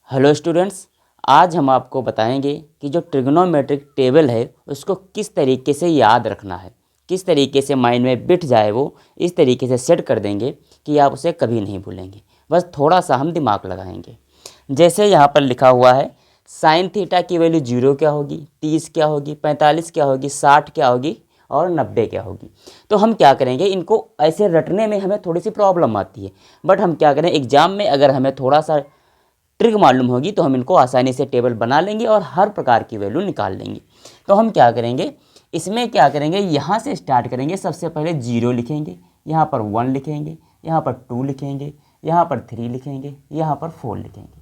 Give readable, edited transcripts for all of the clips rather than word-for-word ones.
Hello students, आज हम आपको बताएंगे कि जो ट्रिग्नोमेट्रिक टेबल है उसको किस तरीके से याद रखना है, किस तरीके से माइंड में बिठ जाए। वो इस तरीके से सेट कर देंगे कि आप उसे कभी नहीं भूलेंगे। बस थोड़ा सा हम दिमाग लगाएंगे। जैसे यहाँ पर लिखा हुआ है साइन थीटा की वैल्यू 0 क्या होगी, 30 क्या होगी, 45 क्या होगी, 60 क्या होगी और 90 क्या होगी। तो हम क्या करेंगे, इनको ऐसे रटने में हमें थोड़ी सी प्रॉब्लम आती है। बट हम क्या करें, एग्ज़ाम में अगर हमें थोड़ा सा ट्रिक मालूम होगी तो हम इनको आसानी से टेबल बना लेंगे और हर प्रकार की वैल्यू निकाल लेंगे। तो हम क्या करेंगे, इसमें क्या करेंगे, यहाँ से स्टार्ट करेंगे। सबसे पहले 0 लिखेंगे, यहाँ पर 1 लिखेंगे, यहाँ पर 2 लिखेंगे, यहाँ पर 3 लिखेंगे, यहाँ पर 4 लिखेंगे।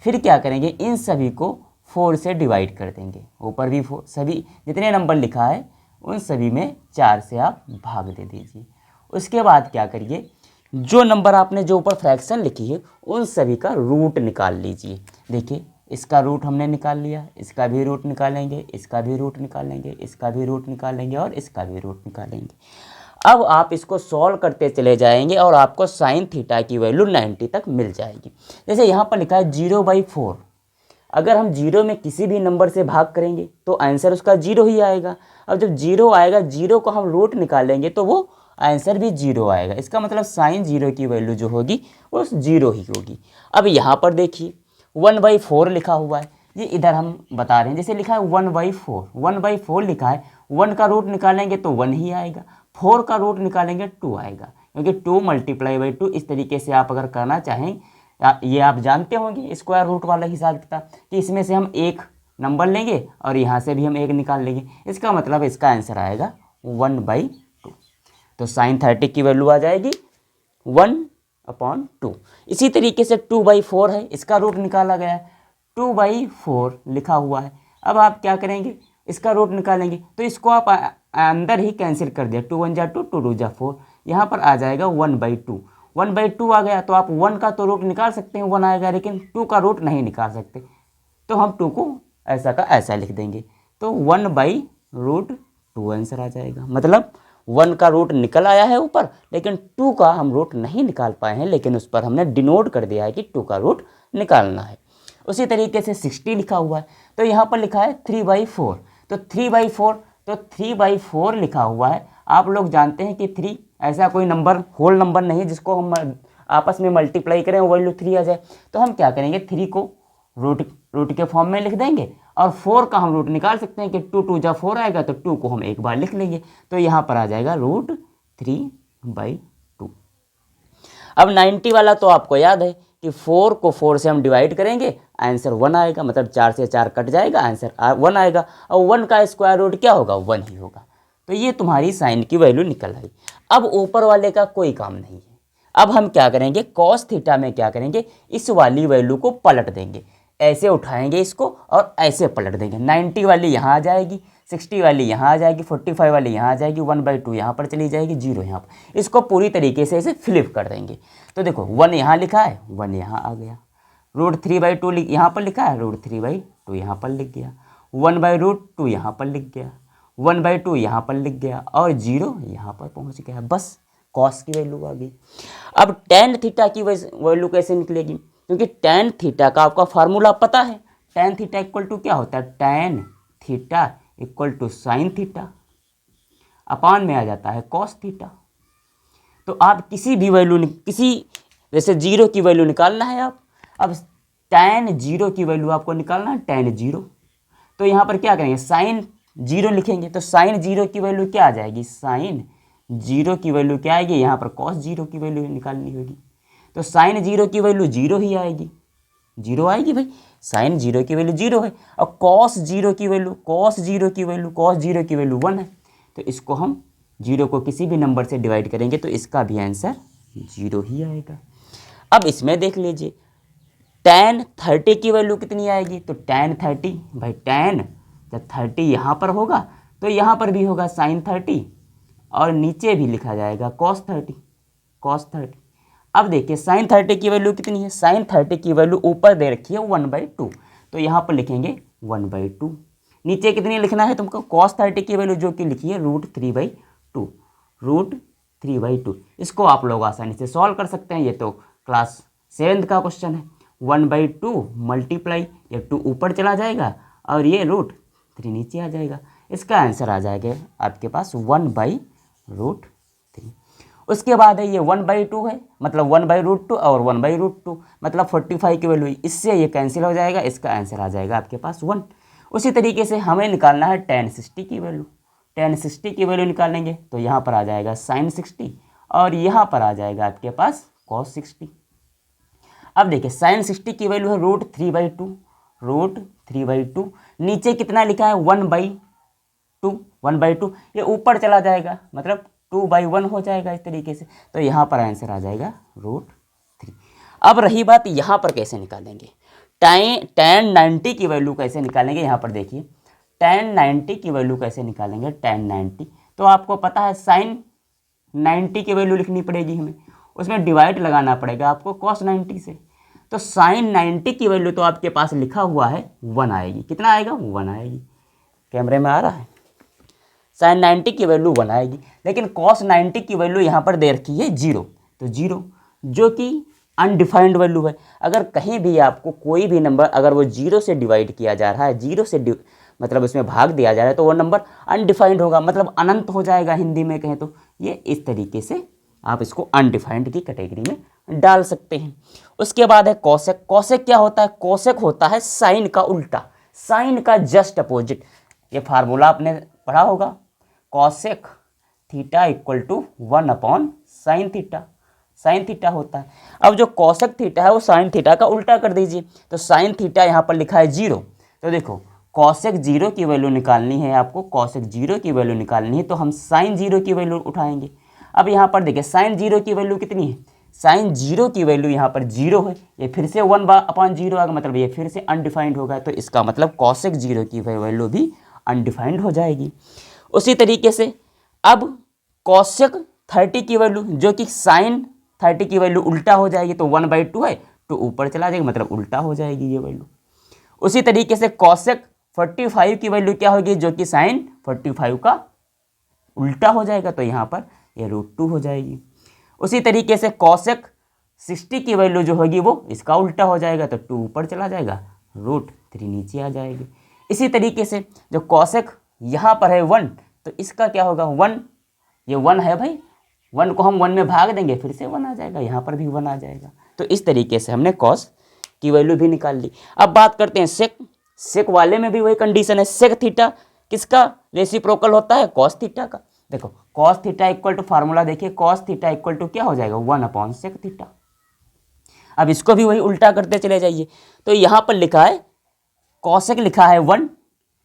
फिर क्या करेंगे, इन सभी को 4 से डिवाइड कर देंगे। ऊपर भी सभी जितने नंबर लिखा है उन सभी में 4 से आप भाग दे दीजिए। उसके बाद क्या करिए, जो नंबर आपने जो ऊपर फ्रैक्शन लिखी है उन सभी का रूट निकाल लीजिए। देखिए, इसका रूट हमने निकाल लिया, इसका भी रूट निकालेंगे, इसका भी रूट निकालेंगे, इसका भी रूट निकालेंगे और इसका भी रूट निकालेंगे। अब आप इसको सॉल्व करते चले जाएंगे और आपको साइन थीटा की वैल्यू 90 तक मिल जाएगी। जैसे यहाँ पर लिखा है 0/4। अगर हम 0 में किसी भी नंबर से भाग करेंगे तो आंसर उसका 0 ही आएगा। अब जब 0 आएगा, 0 को हम रूट निकालेंगे तो वो आंसर भी 0 आएगा। इसका मतलब साइन 0 की वैल्यू जो होगी वो 0 ही होगी। अब यहाँ पर देखिए 1/4 लिखा हुआ है, ये इधर हम बता रहे हैं। जैसे लिखा है 1/4, 1/4 लिखा है, 1 का रूट निकालेंगे तो 1 ही आएगा, 4 का रूट निकालेंगे 2 आएगा, क्योंकि 2 × 2 इस तरीके से आप अगर करना चाहें, ये आप जानते होंगे स्क्वायर रूट वाला हिसाब किताब, कि इसमें से हम एक नंबर लेंगे और यहाँ से भी हम एक निकाल लेंगे। इसका मतलब इसका आंसर आएगा 1/2। तो साइन 30 की वैल्यू आ जाएगी 1/2। इसी तरीके से 2/4 है, इसका रूट निकाला गया है, 2/4 लिखा हुआ है। अब आप क्या करेंगे, इसका रूट निकालेंगे तो इसको आप अंदर ही कैंसिल कर दिया। 2 × 1 = 2, 2 × 2 = 4, यहाँ पर आ जाएगा 1/2। 1/2 आ गया तो आप 1 का तो रूट निकाल सकते हैं, 1 आएगा, लेकिन 2 का रूट नहीं निकाल सकते। तो हम 2 को ऐसा का ऐसा लिख देंगे, तो 1/√2 आंसर आ जाएगा। मतलब 1 का रूट निकल आया है ऊपर, लेकिन 2 का हम रूट नहीं निकाल पाए हैं, लेकिन उस पर हमने डिनोट कर दिया है कि 2 का रूट निकालना है। उसी तरीके से 60 लिखा हुआ है, तो यहाँ पर लिखा है 3/4। तो 3/4 लिखा हुआ है। आप लोग जानते हैं कि 3 ऐसा कोई नंबर, होल नंबर नहीं है जिसको हम आपस में मल्टीप्लाई करें वैल्यू 3 आ जाए। तो हम क्या करेंगे, 3 को रूट के फॉर्म में लिख देंगे और 4 का हम रूट निकाल सकते हैं कि 2 × 2 = 4 आएगा, तो 2 को हम एक बार लिख लेंगे, तो यहाँ पर आ जाएगा √3/2। अब 90 वाला तो आपको याद है कि 4 को 4 से हम डिवाइड करेंगे, आंसर 1 आएगा। मतलब 4 से 4 कट जाएगा, आंसर 1 आएगा। और 1 का स्क्वायर रूट क्या होगा, 1 ही होगा। तो ये तुम्हारी साइन की वैल्यू निकल आई। अब ऊपर वाले का कोई काम नहीं है। अब हम क्या करेंगे, कॉस थीटा में क्या करेंगे, इस वाली वैल्यू को पलट देंगे। ऐसे उठाएंगे इसको और ऐसे पलट देंगे। 90 वाली यहाँ आ जाएगी, 60 वाली यहाँ आ जाएगी, 45 वाली यहाँ आ जाएगी, 1/2 यहाँ पर चली जाएगी, 0 यहाँ पर। इसको पूरी तरीके से इसे फ्लिप कर देंगे। तो देखो 1 यहाँ लिखा है, 1 यहाँ आ गया। √3/2 यहाँ पर लिखा है, √3/2 यहाँ पर लिख गया। 1/√2 यहाँ पर लिख गया, 1/2 यहाँ पर लिख गया और 0 यहाँ पर पहुँच गया। बस कॉस की वैल्यू आ गई। अब tan थीटा की वैल्यू कैसे निकलेगी, क्योंकि tan थीटा का आपका फार्मूला पता है। tan थीटा इक्वल टू क्या होता है, tan theta equal to sine theta upon में आ जाता है कॉस थीटा। तो आप किसी भी वैल्यू, किसी जैसे 0 की वैल्यू निकालना है आप, अब tan 0 की वैल्यू आपको निकालना है, tan 0। तो यहाँ पर क्या करेंगे, साइन 0 लिखेंगे, तो साइन 0 की वैल्यू क्या आ जाएगी, साइन 0 की वैल्यू क्या आएगी, यहाँ पर कॉस 0 की वैल्यू निकालनी होगी। तो साइन 0 की वैल्यू 0 ही आएगी, 0 आएगी भाई। साइन 0 की वैल्यू 0 है और कॉस 0 की वैल्यू 1 है। तो इसको हम 0 को किसी भी नंबर से डिवाइड करेंगे तो इसका भी आंसर 0 ही आएगा। अब इसमें देख लीजिए tan 30 की वैल्यू कितनी आएगी, तो tan 30 भाई, tan जब 30 यहाँ पर होगा तो यहाँ पर भी होगा साइन 30 और नीचे भी लिखा जाएगा cos 30। अब देखिए साइन 30 की वैल्यू कितनी है, साइन 30 की वैल्यू ऊपर दे रखी है 1/2, तो यहाँ पर लिखेंगे 1/2। नीचे कितनी लिखना है तुमको, cos 30 की वैल्यू जो कि लिखी है √3/2। इसको आप लोग आसानी से सॉल्व कर सकते हैं। ये तो क्लास 7th का क्वेश्चन है। 1/2 मल्टीप्लाई, ये 2 ऊपर चला जाएगा और ये √3 नीचे आ जाएगा। इसका आंसर आ जाएगा आपके पास 1/√3। उसके बाद है ये 1/2 है, मतलब 1/√2 और 1/√2 मतलब 45 की वैल्यू, इससे ये कैंसिल हो जाएगा, इसका आंसर आ जाएगा आपके पास 1। उसी तरीके से हमें निकालना है tan 60 की वैल्यू। tan 60 की वैल्यू निकालेंगे तो यहाँ पर आ जाएगा sin 60 और यहाँ पर आ जाएगा आपके पास cos 60। अब देखिए sin 60 की वैल्यू है √3/2, √3/2, नीचे कितना लिखा है 1/2, ये ऊपर चला जाएगा मतलब 2/1 हो जाएगा इस तरीके से, तो यहाँ पर आंसर आ जाएगा √3। अब रही बात यहाँ पर कैसे निकालेंगे, tan 90 की वैल्यू कैसे निकालेंगे। यहाँ पर देखिए tan 90 की वैल्यू कैसे निकालेंगे, tan 90 तो आपको पता है sin 90 की वैल्यू लिखनी पड़ेगी, हमें उसमें डिवाइड लगाना पड़ेगा आपको cos 90 से। तो sin 90 की वैल्यू तो आपके पास लिखा हुआ है 1 आएगी, कितना आएगा 1 आएगी, कैमरे में आ रहा है, sin 90 की वैल्यू 1 आएगी। लेकिन cos 90 की वैल्यू यहाँ पर दे रखी है 0, तो 0 जो कि अनडिफाइंड वैल्यू है। अगर कहीं भी आपको कोई भी नंबर अगर वो 0 से डिवाइड किया जा रहा है, 0 से मतलब उसमें भाग दिया जा रहा है, तो वो नंबर अनडिफाइंड होगा, मतलब अनंत हो जाएगा हिंदी में कहें तो। ये इस तरीके से आप इसको अनडिफाइंड की कैटेगरी में डाल सकते हैं। उसके बाद है कोसेक। कोसेक क्या होता है, कोसेक होता है साइन का उल्टा, साइन का जस्ट अपोजिट। ये फार्मूला आपने पढ़ा होगा, cosec theta equal to 1/sin theta, sine theta होता है। अब जो कोसेक थीटा है वो साइन थीटा का उल्टा कर दीजिए, तो साइन थीटा यहाँ पर लिखा है 0, तो देखो कोसेक 0 की वैल्यू निकालनी है आपको, कोसेक 0 की वैल्यू निकालनी है तो हम साइन 0 की वैल्यू उठाएंगे। अब यहाँ पर देखिए साइन 0 की वैल्यू कितनी है, साइन 0 की वैल्यू यहाँ पर 0 है, ये फिर से 1/0 आएगा, मतलब ये फिर से अनडिफाइंड होगा, तो इसका मतलब कोसेक 0 की वैल्यू भी अनडिफाइंड हो जाएगी। उसी तरीके से अब कोसेक 30 की वैल्यू, जो कि साइन 30 की वैल्यू उल्टा हो जाएगी, तो 1/2 है तो ऊपर चला जाएगा, मतलब उल्टा हो जाएगी ये वैल्यू। उसी तरीके से कोसेक 45 की वैल्यू क्या होगी, जो कि साइन 45 का उल्टा हो जाएगा, तो यहाँ पर ये √2 हो जाएगी। उसी तरीके से कोसेक 60 की वैल्यू जो होगी वो इसका उल्टा हो जाएगा, तो 2 ऊपर चला जाएगा, √3 नीचे आ जाएगी। इसी तरीके से जो कोसेक यहाँ पर है 1, तो इसका क्या होगा 1, ये 1 है भाई, 1 को हम 1 में भाग देंगे फिर से 1 आ जाएगा, यहाँ पर भी 1 आ जाएगा। तो इस तरीके से हमने कॉस की वैल्यू भी निकाल ली। अब बात करते हैं सेक। सेक वाले में भी वही कंडीशन है, सेक थीटा किसका रेसिप्रोकल होता है, कॉस थीटा का। देखो cos theta equal to formula देखिए, कॉस थीटा इक्वल टू क्या हो जाएगा 1/sec थीटा। अब इसको भी वही उल्टा करते चले जाइए, तो यहाँ पर लिखा है कॉसेक लिखा है 1,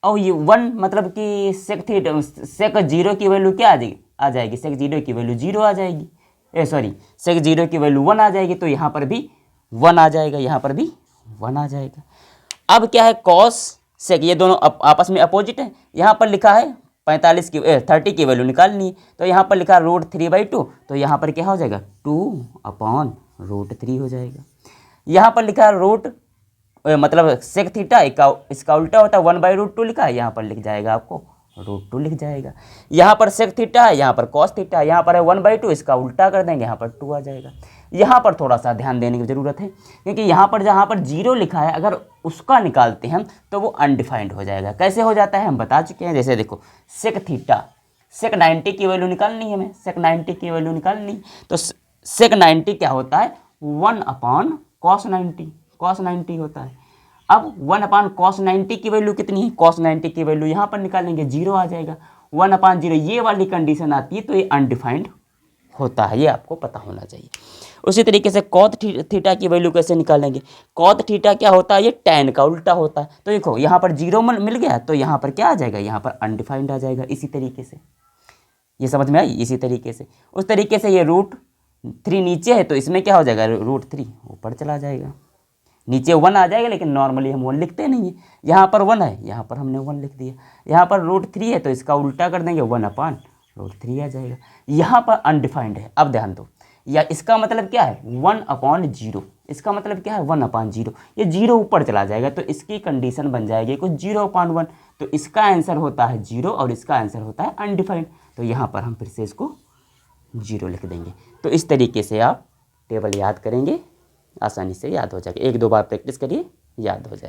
और ये 1 मतलब कि सेक थीटा सेक 0 की वैल्यू क्या आ जाएगी, सेक 0 की वैल्यू 0 आ जाएगी, सेक 0 की वैल्यू 1 आ जाएगी, तो यहाँ पर भी 1 आ जाएगा, यहाँ पर भी 1 आ जाएगा। अब क्या है कॉस सेक, ये दोनों आपस में अपोजिट है। यहाँ पर लिखा है 30 की वैल्यू निकालनी है, तो यहाँ पर लिखा है √3/2, तो यहाँ पर क्या हो जाएगा 2/√3 हो जाएगा। यहाँ पर लिखा है मतलब सेक थीटा इसका उल्टा होता है 1/√2 लिखा है, यहाँ पर लिख जाएगा आपको √2 लिख जाएगा। यहाँ पर सेक थीटा है, यहाँ पर कॉस थीटा है, यहाँ पर है 1/2, इसका उल्टा कर देंगे, यहाँ पर 2 आ जाएगा। यहाँ पर थोड़ा सा ध्यान देने की ज़रूरत है, क्योंकि यहाँ पर जहाँ पर 0 लिखा है अगर उसका निकालते हैं तो वो अनडिफाइंड हो जाएगा। कैसे हो जाता है हम बता चुके हैं, जैसे देखो सेक थीटा, सेक 90 की वैल्यू निकालनी है हमें, सेक 90 की वैल्यू निकालनी, तो सेक 90 क्या होता है 1/cos 90, cos 90 होता है। अब 1/cos 90 की वैल्यू कितनी है, cos 90 की वैल्यू यहाँ पर निकालेंगे 0 आ जाएगा, 1/0 ये वाली कंडीशन आती है तो ये अनडिफाइंड होता है, ये आपको पता होना चाहिए। उसी तरीके से कॉट थीटा की वैल्यू कैसे निकालेंगे, कॉट थीटा क्या होता है, ये tan का उल्टा होता है। तो देखो यहाँ पर 0 मिल गया, तो यहाँ पर क्या आ जाएगा, यहाँ पर अनडिफाइंड आ जाएगा। इसी तरीके से ये समझ में आई, इसी तरीके से उस तरीके से ये √3 नीचे है, तो इसमें क्या हो जाएगा √3 ऊपर चला जाएगा, नीचे 1 आ जाएगा, लेकिन नॉर्मली हम 1 लिखते नहीं है। यहाँ पर 1 है, यहाँ पर हमने 1 लिख दिया। यहाँ पर √3 है तो इसका उल्टा कर देंगे 1/√3 आ जाएगा। यहाँ पर अनडिफाइंड है। अब ध्यान दो, या इसका मतलब क्या है 1/0, इसका मतलब क्या है 1/0, ये 0 ऊपर चला जाएगा, तो इसकी कंडीशन बन जाएगी कुछ 0/1, तो इसका आंसर होता है 0 और इसका आंसर होता है अनडिफाइंड। तो यहाँ पर हम फिर से इसको 0 लिख देंगे। तो इस तरीके से आप टेबल याद करेंगे आसानी से याद हो जाएगा। 1-2 बार प्रैक्टिस करिए, याद हो जाए।